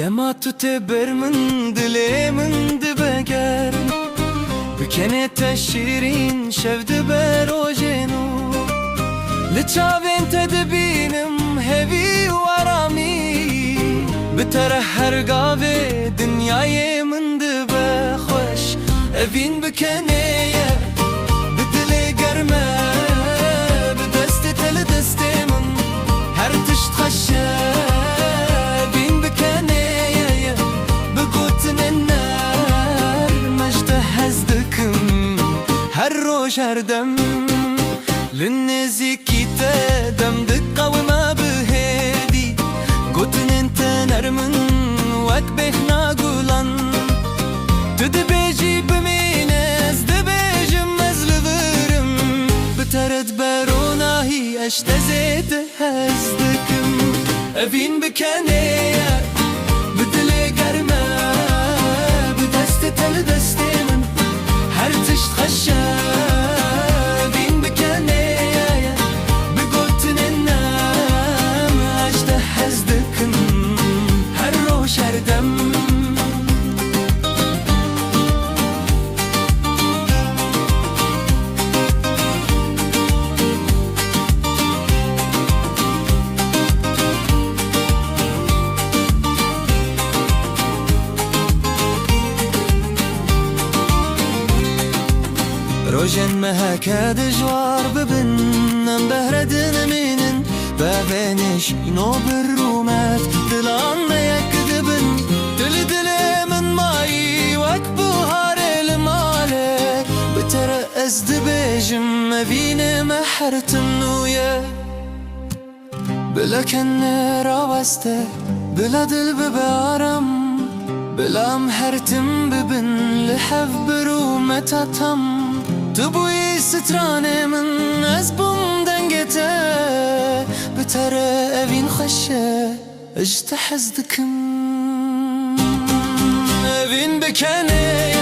دما تو تبر من دلي من دبقر بكنت شيرين شفد بروجينو لتشافين تدبينم هبي ورامي بترهر قابي دنياي من دبخوش أبين بكنية بدلي قرمة بدست تلدستي من هر تشتخشى أبين بكنية بقوتن النار مجتهزدكم هر روش هردم للنزيكي تدم دقة وما بهدي قوتن انت نرمن وكبخنا قولن تدبيجي بمينز دبيجي مزلذرم بترد بارونا هي اشتزيت هزدكم أبين بكانية بدلي قرمة بدست تلدستي من هر تشت خشا أبين بكانية بقوتن النام اشته هزدكم هر روش هردم روجن مهكا دجوار ببنن بهردن منن بابنش ينو بالرومات دلان ما يكذبن دل من ماي وكبو هاري المالك بترأس دبيجم ما بين محرتم نويا بلا كن راوسته بلا دل ببارم بلا محرتم ببن لحف برومتا تم تبوي ستراني من أزبم دنجته بترى أبين خشة اجتحزدكم أبين بكاني